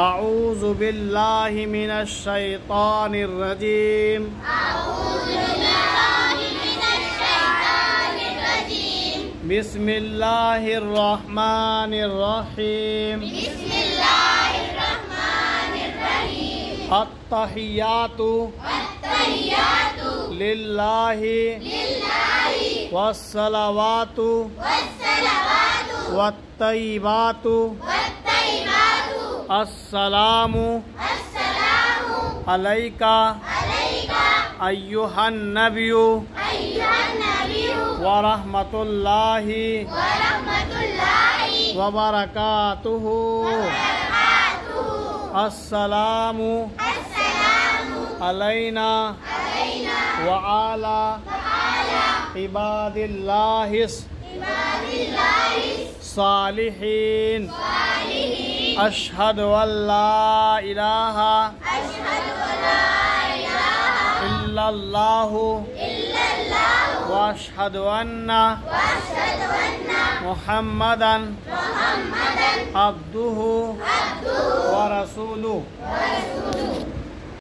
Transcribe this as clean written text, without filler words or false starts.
अऊज़ु बिल्लाहि मिनश शैतानिर रजीम। बिस्मिल्लाहिर रहमानिर रहीम। अत्तहियातु लिल्लाहि वस्सलावातु वत्तय्यिबातु अस्सलामु अलैका अय्युहन नबिय्यु व रहमतुल्लाहि व बरकातुहु। अस्सलामु अलैना व आला इबादिल्लाहिस सालिहीन। अशहदु अल्ला इलाहा इल्लल्लाहु व अशहदु अन्ना मुहम्मदन अब्दुहु व रसूलुहु।